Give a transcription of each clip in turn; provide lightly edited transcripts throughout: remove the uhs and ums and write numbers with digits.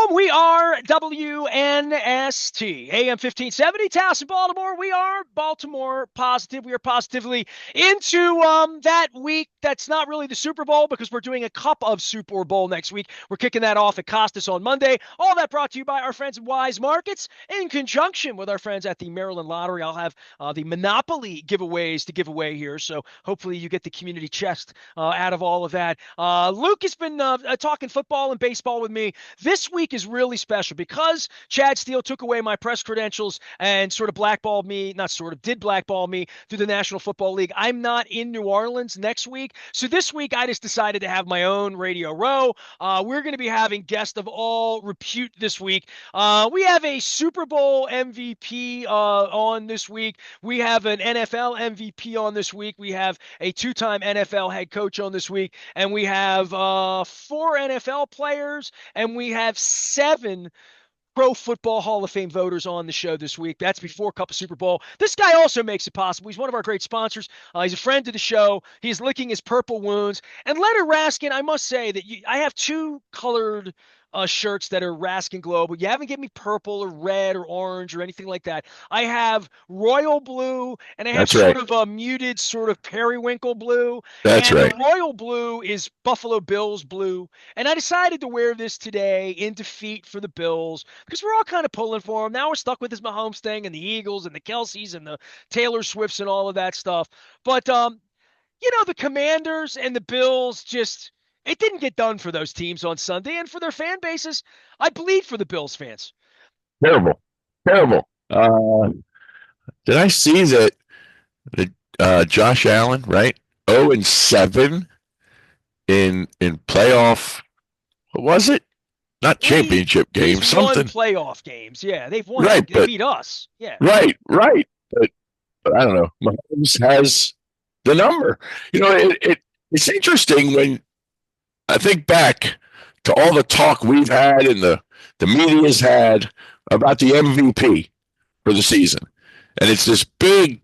Boom, we are WNST, AM 1570, Towson, Baltimore. We are Baltimore positive. We are positively into that week. That's not really the Super Bowl because we're doing a cup of Super Bowl next week. We're kicking that off at Costas on Monday. All that brought to you by our friends at Wise Markets in conjunction with our friends at the Maryland Lottery. I'll have the Monopoly giveaways to give away here, so hopefully you get the community chest out of all of that. Luke has been talking football and baseball with me. This week is really special because Chad Steele took away my press credentials and sort of blackballed me, not sort of, did blackball me through the National Football League. I'm not in New Orleans next week. So this week I just decided to have my own Radio Row. We're going to be having guests of all repute this week. We have a Super Bowl MVP on this week. We have an NFL MVP on this week. We have a two-time NFL head coach on this week. And we have 4 NFL players, and we have 7 Pro Football Hall of Fame voters on the show this week. That's before Cup of Super Bowl. This guy also makes it possible. He's one of our great sponsors. He's a friend to the show. He's licking his purple wounds. And Leonard Raskin, I must say that I have 2 colored shirts that are Raskin Global. You haven't given me purple or red or orange or anything like that. I have royal blue, and I have That's right. sort of a muted sort of periwinkle blue. That's And right. the royal blue is Buffalo Bills blue. And I decided to wear this today in defeat for the Bills because we're all kind of pulling for them. Now we're stuck with this Mahomes thing and the Eagles and the Kelseys and the Taylor Swifts and all of that stuff. But, the Commanders and the Bills just – it didn't get done for those teams on Sunday, and for their fan bases, I bleed for the Bills fans. Terrible. Terrible. Did I see that Josh Allen, right? 0-7 in playoff, what was it? Not championship game, He's something. won playoff games. Yeah, they've won. Right, They beat us. Yeah. Right. But I don't know. Mahomes has the number. It's interesting when I think back to all the talk we've had and the media's had about the MVP for the season. And it's this big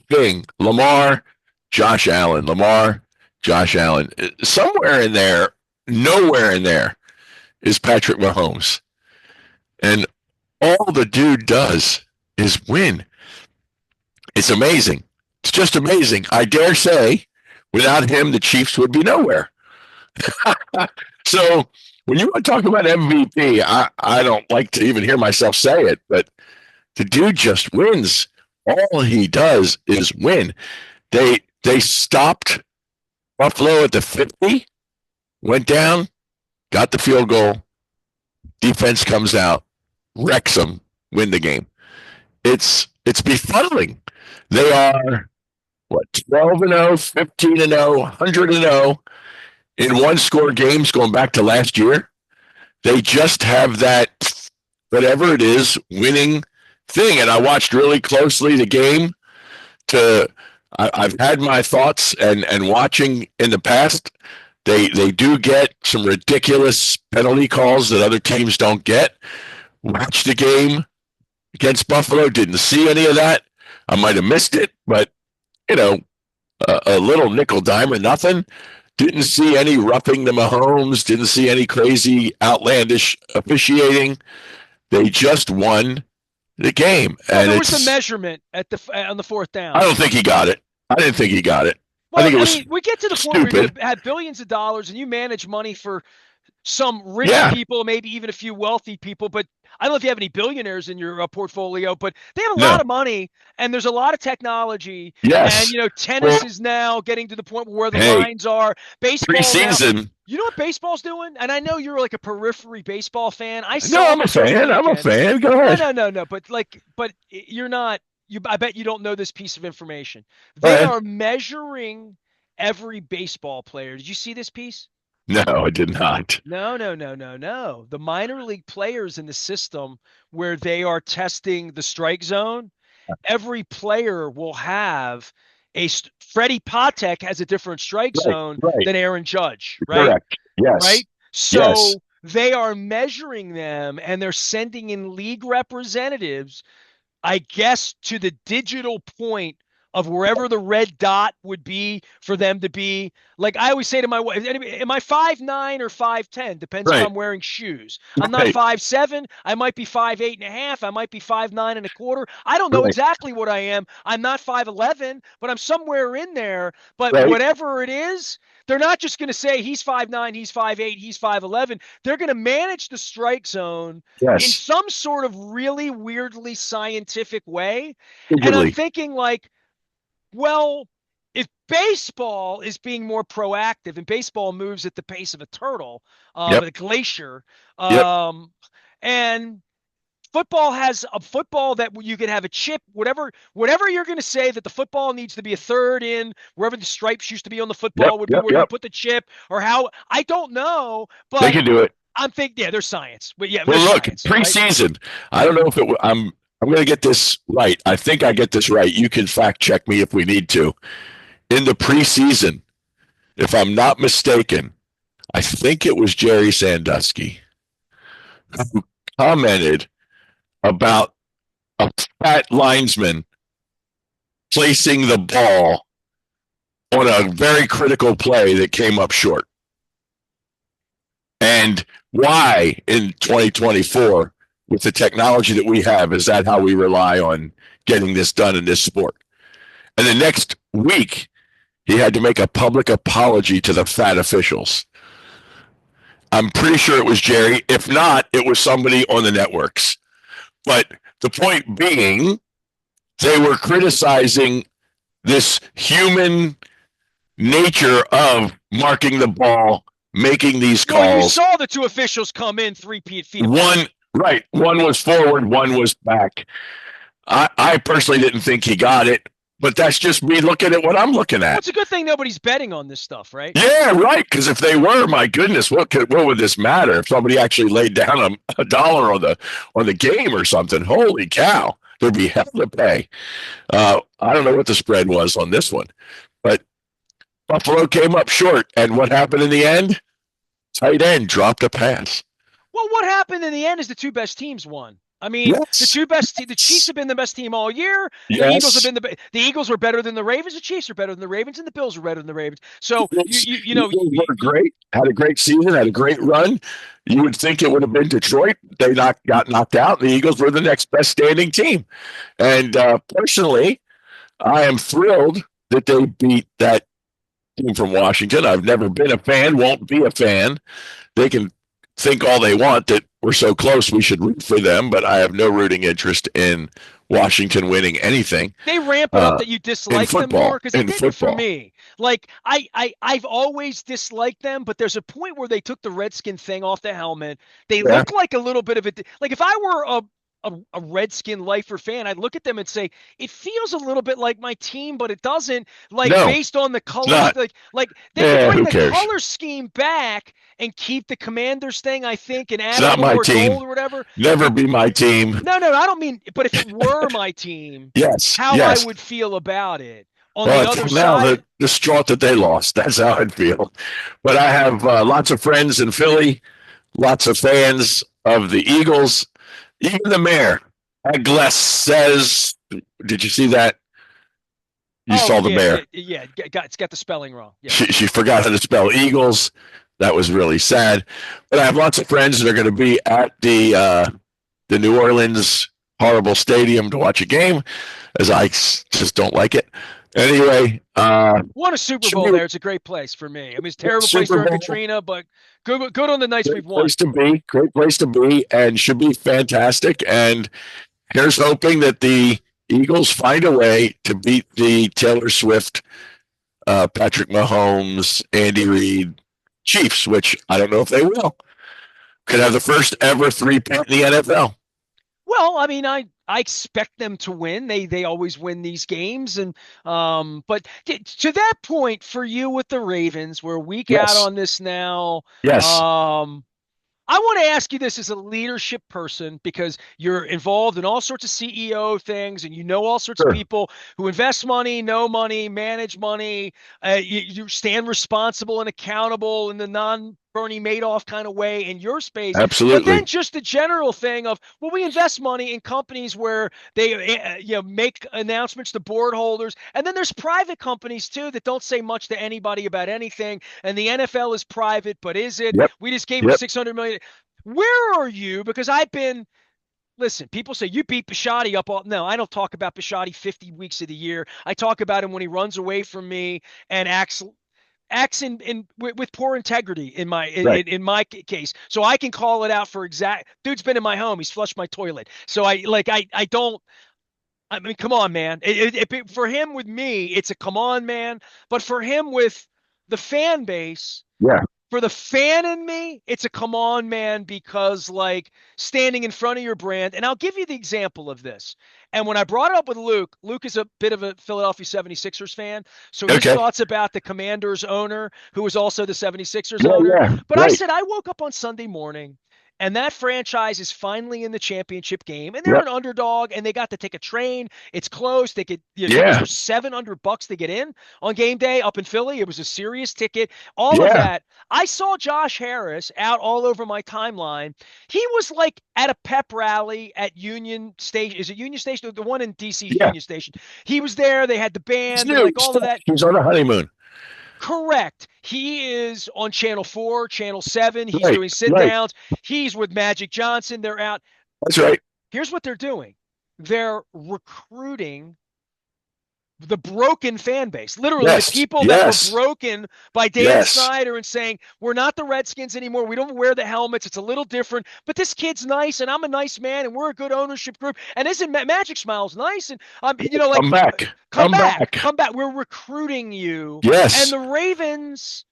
thing. Lamar, Josh Allen. Somewhere in there, nowhere in there is Patrick Mahomes. And all the dude does is win. It's amazing. It's just amazing. I dare say, without him, the Chiefs would be nowhere. So when you want to talk about MVP, I don't like to even hear myself say it, but the dude just wins. All he does is win. They stopped Buffalo at the 50, went down, got the field goal. Defense comes out, wrecks them, win the game. It's befuddling. They are 12-0, 15-0, 100-0 in one-score games going back to last year. They just have that, whatever it is, winning thing. And I watched really closely the game. I've had my thoughts, and watching in the past, they do get some ridiculous penalty calls that other teams don't get. Watched the game against Buffalo, didn't see any of that. I might have missed it, but, a little nickel dime or nothing. Didn't see any roughing the Mahomes. Didn't see any crazy, outlandish officiating. They just won the game. Well, and there was a measurement on the 4th down. I don't think he got it. I didn't think he got it. Well, I think it was we get to the point where you have billions of dollars and you manage money for some rich people, maybe even a few wealthy people, but I don't know if you have any billionaires in your portfolio, but they have a lot of money and there's a lot of technology. Yes. And, tennis is now getting to the point where the lines are. Baseball preseason. Now, you know what baseball's doing? And I know you're like a periphery baseball fan. I'm a fan. Go ahead. No. But you're not. I bet you don't know this piece of information. They are measuring every baseball player. Did you see this piece? No, I did not. No. The minor league players in the system where they are testing the strike zone, every player will have Freddie Patek has a different strike zone than Aaron Judge, right? Correct. Yes. Right? So they are measuring them and they're sending in league representatives, I guess, to the digital point of wherever the red dot would be for them to be. Like I always say to my wife, am I 5'9" or 5'10"? Depends if Right. I'm wearing shoes. I'm not Right. 5'7". I might be 5'8.5". I might be 5'9.25". I don't know Right. exactly what I am. I'm not 5'11", but I'm somewhere in there. But Right. whatever it is, they're not just going to say he's 5'9", he's 5'8", he's 5'11". They're going to manage the strike zone in Yes. some sort of really weirdly scientific way. And I'm Eagerly. thinking like, well, if baseball is being more proactive and baseball moves at the pace of a turtle, Yep. a glacier, Yep. and football has a football that you could have a chip, whatever you're going to say that the football needs to be a third in, wherever the stripes used to be on the Yep. football would be Yep. where you Yep. put the chip, or how, I don't know, They but can do it. I'm thinking, yeah, there's science. But yeah, Well, there's look, science, right? preseason. I don't know if it. I'm going to get this right. I think I get this right. You can fact check me if we need to. In the preseason, if I'm not mistaken, I think it was Jerry Sandusky who commented about a fat linesman placing the ball on a very critical play that came up short. And why in 2024, with the technology that we have, is that how we rely on getting this done in this sport? And the next week, he had to make a public apology to the fat officials. I'm pretty sure it was Jerry. If not, it was somebody on the networks. But the point being, they were criticizing this human nature of marking the ball, making these Well, you calls. saw the two officials come in 3 feet One, apart. right, one was forward, one was back. I personally didn't think he got it, but that's just me looking at what I'm looking Well, at. it's a good thing nobody's betting on this stuff, right? Yeah, right. Because if they were, my goodness, what would this matter? If somebody actually laid down a dollar on the game or something, holy cow, there'd be hell to pay. I don't know what the spread was on this one, but Buffalo came up short, and what happened in the end? Tight end dropped a pass. Well, what happened in the end is the two best teams won. I mean, Yes. the Chiefs have been the best team all year. The Eagles have Yes. been the Eagles were better than the Ravens. The Chiefs are better than the Ravens, and the Bills are better than the Ravens. So Eagles were great, had a great season, had a great run. You would think it would have been Detroit. They got knocked out. The Eagles were the next best standing team. And personally, I am thrilled that they beat that team from Washington. I've never been a fan, won't be a fan. They can think all they want that we're so close we should root for them, but I have no rooting interest in Washington winning anything. They ramp it up that you dislike them more, because they didn't for me. Like I've always disliked them, but there's a point where they took the Redskin thing off the helmet. They look like a little bit of it. Like if I were a Redskin lifer fan, I'd look at them and say, it feels a little bit like my team, but it doesn't. Like No, based on the colors, like they could bring the color scheme back and keep the Commanders thing, I think, and add a little more gold or whatever. Never be my team. No, I don't mean. But if it were my team, yes, how I would feel about it. On the other now side, the distraught that they lost. That's how I'd feel. But I have lots of friends in Philly, lots of fans of the Eagles. Even the mayor, Agles, says, did you see that? You saw the mayor. Yeah, it's got the spelling wrong. Yeah. She forgot how to spell Eagles. That was really sad. But I have lots of friends that are going to be at the New Orleans horrible stadium to watch a game, as I just don't like it. Anyway, won a Super Bowl there. It's a great place for me. I mean, it's a terrible place during Katrina, but good on the nights we've won. Great place to be, and should be fantastic. And here's hoping that the Eagles find a way to beat the Taylor Swift, Patrick Mahomes, Andy Reid Chiefs, which I don't know if they will. Could have the first ever 3-peat in the NFL. Well, I mean, I expect them to win. They always win these games, and but to that point for you with the Ravens, we're a week out on this now. Yes. I want to ask you this as a leadership person, because you're involved in all sorts of CEO things, and you know all sorts of people who invest money, know money, manage money. You stand responsible and accountable in the Bernie Madoff kind of way in your space. But then Absolutely. just the general thing of, well, we invest money in companies where they make announcements to board holders. And then there's private companies too that don't say much to anybody about anything. And the NFL is private, but is it? Yep. We just gave them Yep. 600 million. Where are you? Because I've been Listen, people say you beat Bisciotti up all. No, I don't talk about Bisciotti 50 weeks of the year. I talk about him when he runs away from me and acts with poor integrity Right. in my case. So I can call it out for exact. Dude's been in my home. He's flushed my toilet. So I don't. I mean, come on, man. For him with me, it's a come on, man. But for him with the fan base, Yeah. for the fan in me, it's a come on, man, because like standing in front of your brand. And I'll give you the example of this. And when I brought it up with Luke is a bit of a Philadelphia 76ers fan. So his Okay. thoughts about the Commanders owner, who was also the 76ers Yeah. owner. Yeah. But I Right. said, I woke up on Sunday morning and that franchise is finally in the championship game, and they're Yep. an underdog, and they got to take a train. It's close. They could, tickets Yeah. were $700 to get in on game day up in Philly. It was a serious ticket. All of Yeah. that. I saw Josh Harris out all over my timeline. He was like at a pep rally at Union Station. Is it Union Station? The one in DC is Yeah. Union Station. He was there. They had the It's band and new like all of stuff. that. He's on a honeymoon. Correct. He is on Channel 4, Channel 7. He's Right. doing sit Right. downs. He's with Magic Johnson. They're out. That's right. Here's what they're doing. They're recruiting the broken fan base, literally the Yes. people that Yes. were broken by Dan Yes. Snyder and saying, we're not the Redskins anymore. We don't wear the helmets. It's a little different, but this kid's nice and I'm a nice man and we're a good ownership group. And isn't Magic Smiles nice? And, Come back. come Come back, back. come back. We're recruiting you. And Yes. the Ravens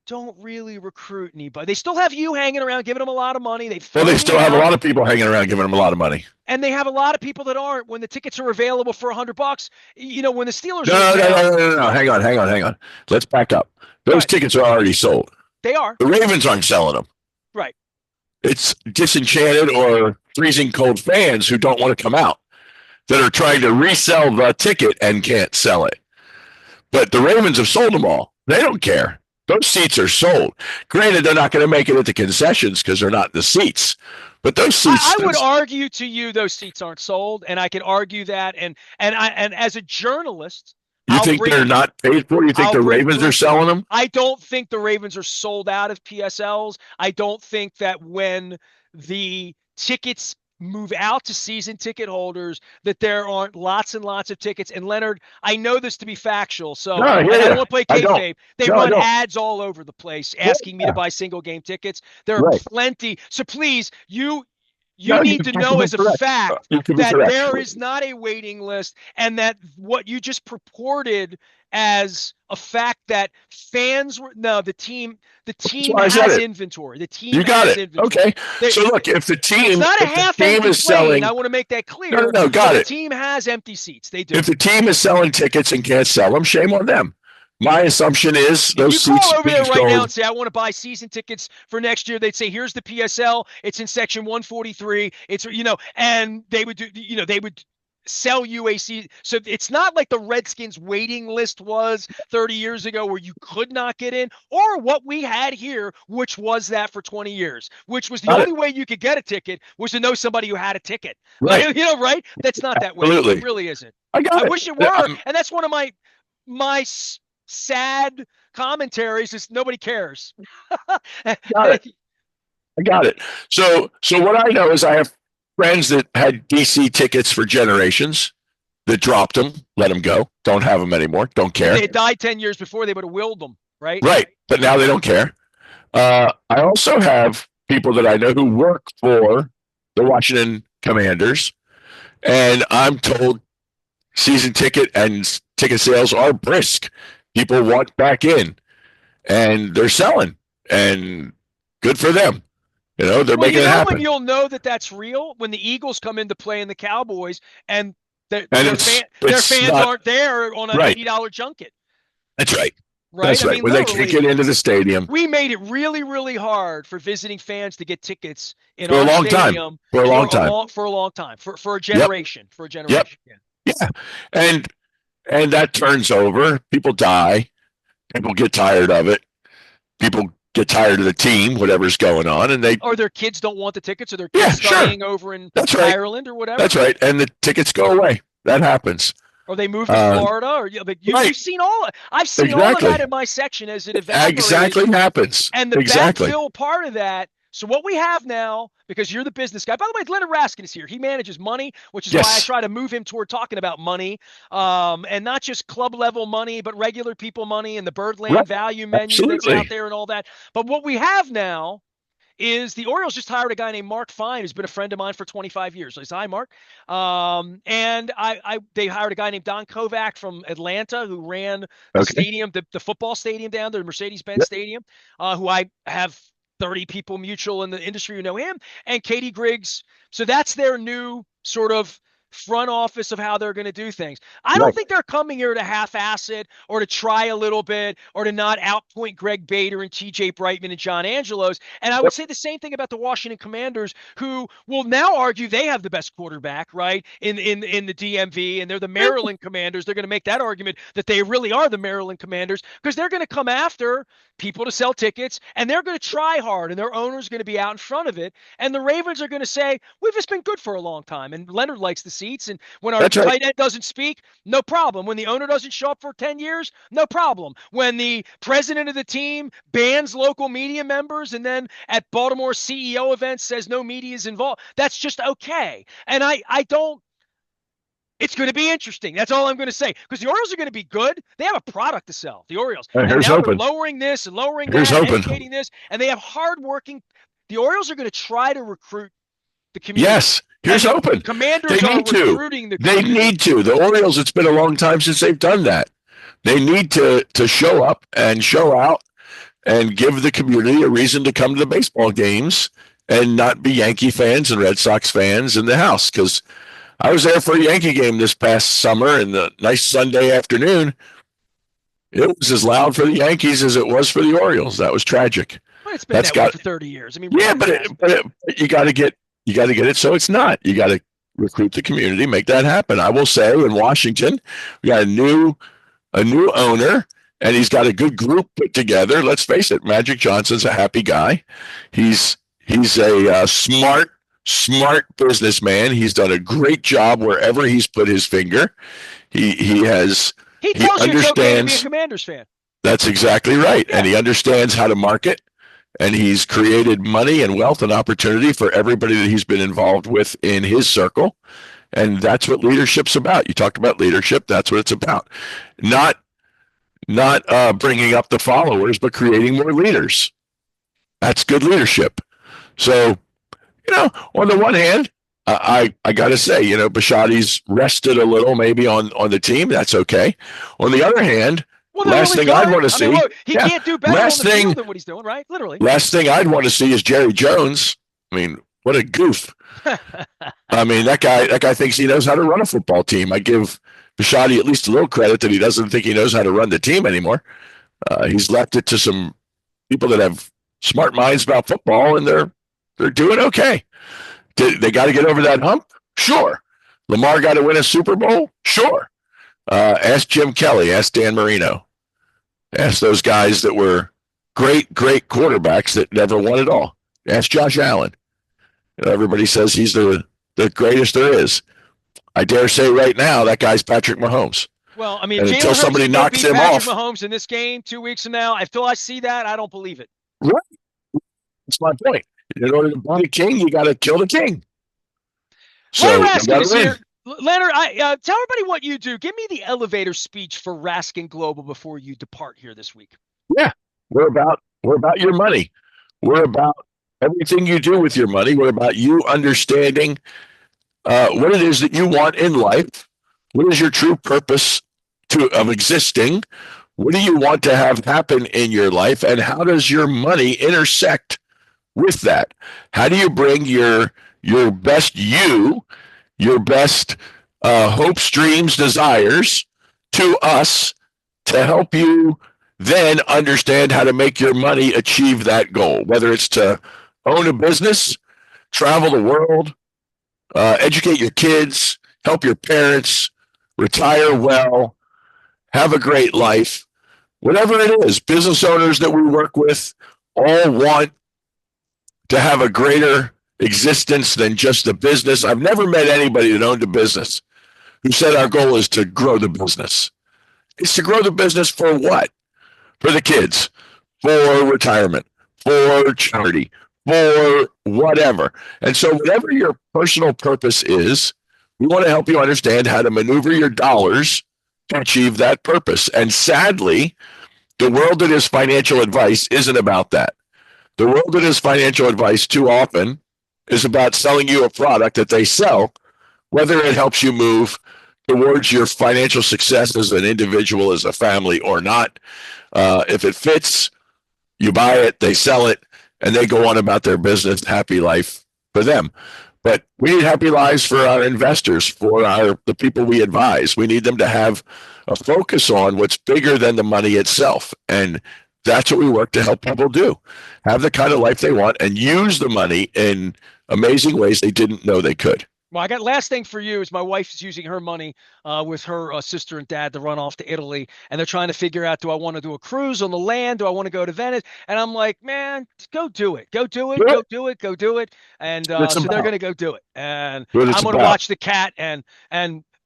don't really recruit anybody. They still have you hanging around, giving them a lot of money. Well, they still have a out. lot of people hanging around giving them a lot of money. And they have a lot of people that aren't. When the tickets are available for $100, when the Steelers No, are in town, no. Hang on. Let's back up. Those right. tickets are already sold. They are. The Ravens aren't selling them. Right. It's disenchanted or freezing cold fans who don't want to come out that are trying to resell the ticket and can't sell it. But the Ravens have sold them all. They don't care. Those seats are sold. Granted, they're not going to make it at the concessions because they're not the seats. But those seats. I would argue to you those seats aren't sold, and I could argue that. And as a journalist, you think they're not paid for? You think the Ravens are selling them? I don't think the Ravens are sold out of PSLs. I don't think that when the tickets move out to season ticket holders that there aren't lots and lots of tickets. And Leonard, I know this to be factual, so I don't want to play kayfabe. They run ads all over the place asking me to buy single game tickets. There are plenty. So please, you need to know as a fact that there is not a waiting list, and that what you just purported as a fact that fans were the team has inventory. The team you got has it. Inventory. Okay. So look, if the team, it's not a half-empty plane. selling, I want to make that clear. No, got it. The team has empty seats. They do. If the team is selling tickets and can't sell them, shame on them. My assumption is those seats. You call over there right now and say, I want to buy season tickets for next year. They'd say, here's the PSL. It's in section 143. It's, and they would do, they would sell you a season. So it's not like the Redskins waiting list was 30 years ago where you could not get in, or what we had here, which was that for 20 years, which was the only way you could get a ticket was to know somebody who had a ticket. Right. Right? That's not that way. Absolutely. It really isn't. I wish it were. And that's one of my sad commentaries is nobody cares. I got it. So what I know is I have friends that had DC tickets for generations that dropped them, let them go, don't have them anymore, don't care. They died 10 years before, they would have willed them, right? Right, but now they don't care. I also have people that I know who work for the Washington Commanders, and I'm told season ticket and ticket sales are brisk. People want back in, and they're selling, and good for them. They're making it happen. When you'll know that that's real when the Eagles come into play and the Cowboys, and their fans aren't there on an $80 junket. That's right. Right? That's right. When they can't get into the stadium. We made it really, really hard for visiting fans to get tickets in for our a long stadium. For a long time. For a long time. For a generation. Yep. For a generation. Yep. Yeah. And that turns over. People die. People get tired of it. People get tired of the team, whatever's going on, and or their kids don't want the tickets, or their kids studying over in Ireland or whatever. That's right, and the tickets go away. That happens. Or they move to Florida, or you've seen all. I've seen all of that in my section as it evaporates. Exactly happens. And the backfill part of that. So what we have now, because you're the business guy. By the way, Leonard Raskin is here. He manages money, which is why I try to move him toward talking about money, and not just club level money, but regular people money and the Birdland value menu that's out there and all that. But what we have now is the Orioles just hired a guy named Mark Fine, who's been a friend of mine for 25 years. So I said, hi, Mark. And they hired a guy named Don Kovac from Atlanta, who ran the stadium, the football stadium down there, the Mercedes-Benz Stadium, who I have 30 people mutual in the industry who know him, and Katie Griggs. So that's their new sort of front office of how they're going to do things. I don't think they're coming here to half-ass it or to try a little bit or to not outpoint Greg Bader and TJ Brightman and John Angelos. And I would say the same thing about the Washington Commanders, who will now argue they have the best quarterback, right, in the DMV, and they're the Maryland Commanders. They're going to make that argument that they really are the Maryland Commanders because they're going to come after people to sell tickets, and they're going to try hard, and their owner's going to be out in front of it. And the Ravens are going to say, we've just been good for a long time, and Leonard likes the seats, and when our tight end doesn't speak, no problem. When the owner doesn't show up for 10 years, no problem. When the president of the team bans local media members and then at Baltimore CEO events says no media is involved, that's just okay. And I don't. It's going to be interesting. That's all I'm going to say. Because the Orioles are going to be good. They have a product to sell, the Orioles. And now they're lowering this and lowering that, and educating this. And they have hardworking. The Orioles are going to try to recruit the community. Yes, here's open. Commanders are recruiting the community. They need to. The Orioles, it's been a long time since they've done that. They need to show up and show out and give the community a reason to come to the baseball games and not be Yankee fans and Red Sox fans in the house. Because I was there for a Yankee game this past summer in the nice Sunday afternoon. It was as loud for the Yankees as it was for the Orioles. That was tragic. Well, it's been that way for 30 years. I mean, but you got to get it so it's not. You got to recruit the community, make that happen. I will say in Washington, we got a new owner, and he's got a good group put together. Let's face it, Magic Johnson's a happy guy. He's a smart businessman. He's done a great job wherever he's put his finger. He tells you it's okay to be a Commanders fan. That's exactly right. Yeah. And he understands how to market, and he's created money and wealth and opportunity for everybody that he's been involved with in his circle. And that's what leadership's about. You talked about leadership. That's what it's about. Not bringing up the followers, but creating more leaders. That's good leadership. So, on the one hand, I got to say, Bisciotti's rested a little maybe on the team. That's okay. On the other hand, last thing I'd want to see. He can't do better on the field than what he's doing, right? Literally. Last thing I'd want to see is Jerry Jones. I mean, what a goof. I mean, that guy thinks he knows how to run a football team. I give Bisciotti at least a little credit that he doesn't think he knows how to run the team anymore. He's left it to some people that have smart minds about football, and they're doing okay. They got to get over that hump? Sure. Lamar got to win a Super Bowl? Sure. Ask Jim Kelly. Ask Dan Marino. Ask those guys that were great quarterbacks that never won it all. Ask Josh Allen. Everybody says he's the greatest there is. I dare say right now that guy's Patrick Mahomes. Well, I mean, and until somebody knocks him off, Mahomes in this game 2 weeks from now, until I see that, I don't believe it. Right. That's my point. In order to beat a king, you got to kill the king. So Leonard Raskin is here. Leonard, tell everybody what you do. Give me the elevator speech for Raskin Global before you depart here this week. Yeah, we're about your money. We're about everything you do with your money. We're about you understanding what it is that you want in life. What is your true purpose of existing? What do you want to have happen in your life? And how does your money intersect with that? How do you bring your best you, your best hopes, dreams, desires to us to help you then understand how to make your money achieve that goal, whether it's to own a business, travel the world, educate your kids, help your parents, retire well, have a great life, whatever it is. Business owners that we work with, all want to have a greater existence than just a business. I've never met anybody that owned a business who said our goal is to grow the business. It's to grow the business for what? For the kids, for retirement, for charity, for whatever. And so whatever your personal purpose is, we want to help you understand how to maneuver your dollars to achieve that purpose. And sadly, the world that is financial advice isn't about that. The world that is financial advice too often is about selling you a product that they sell, whether it helps you move towards your financial success as an individual, as a family, or not. If it fits, you buy it, they sell it, and they go on about their business, happy life for them. But we need happy lives for our investors, for the people we advise. We need them to have a focus on what's bigger than the money itself. And that's what we work to help people do. Have the kind of life they want and use the money in amazing ways they didn't know they could. Well, I got last thing for you is my wife is using her money with her sister and dad to run off to Italy, and they're trying to figure out, do I want to do a cruise on the land? Do I want to go to Venice? And I'm like, man, go do it. Go do it. Go do it. Go do it. And so they're going to go do it. And I'm going to watch the cat and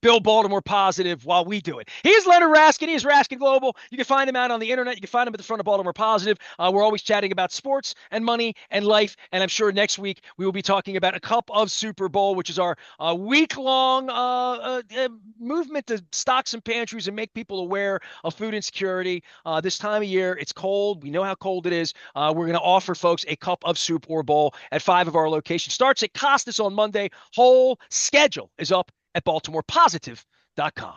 build Baltimore positive while we do it. He's Leonard Raskin. He is Raskin Global. You can find him out on the internet. You can find him at the front of Baltimore Positive. We're always chatting about sports and money and life. And I'm sure next week we will be talking about a cup of Super Bowl, which is our week-long movement to stock some pantries and make people aware of food insecurity. This time of year, it's cold. We know how cold it is. We're going to offer folks a cup of soup or bowl at 5 of our locations. Starts at Costas on Monday. Whole schedule is up at BaltimorePositive.com.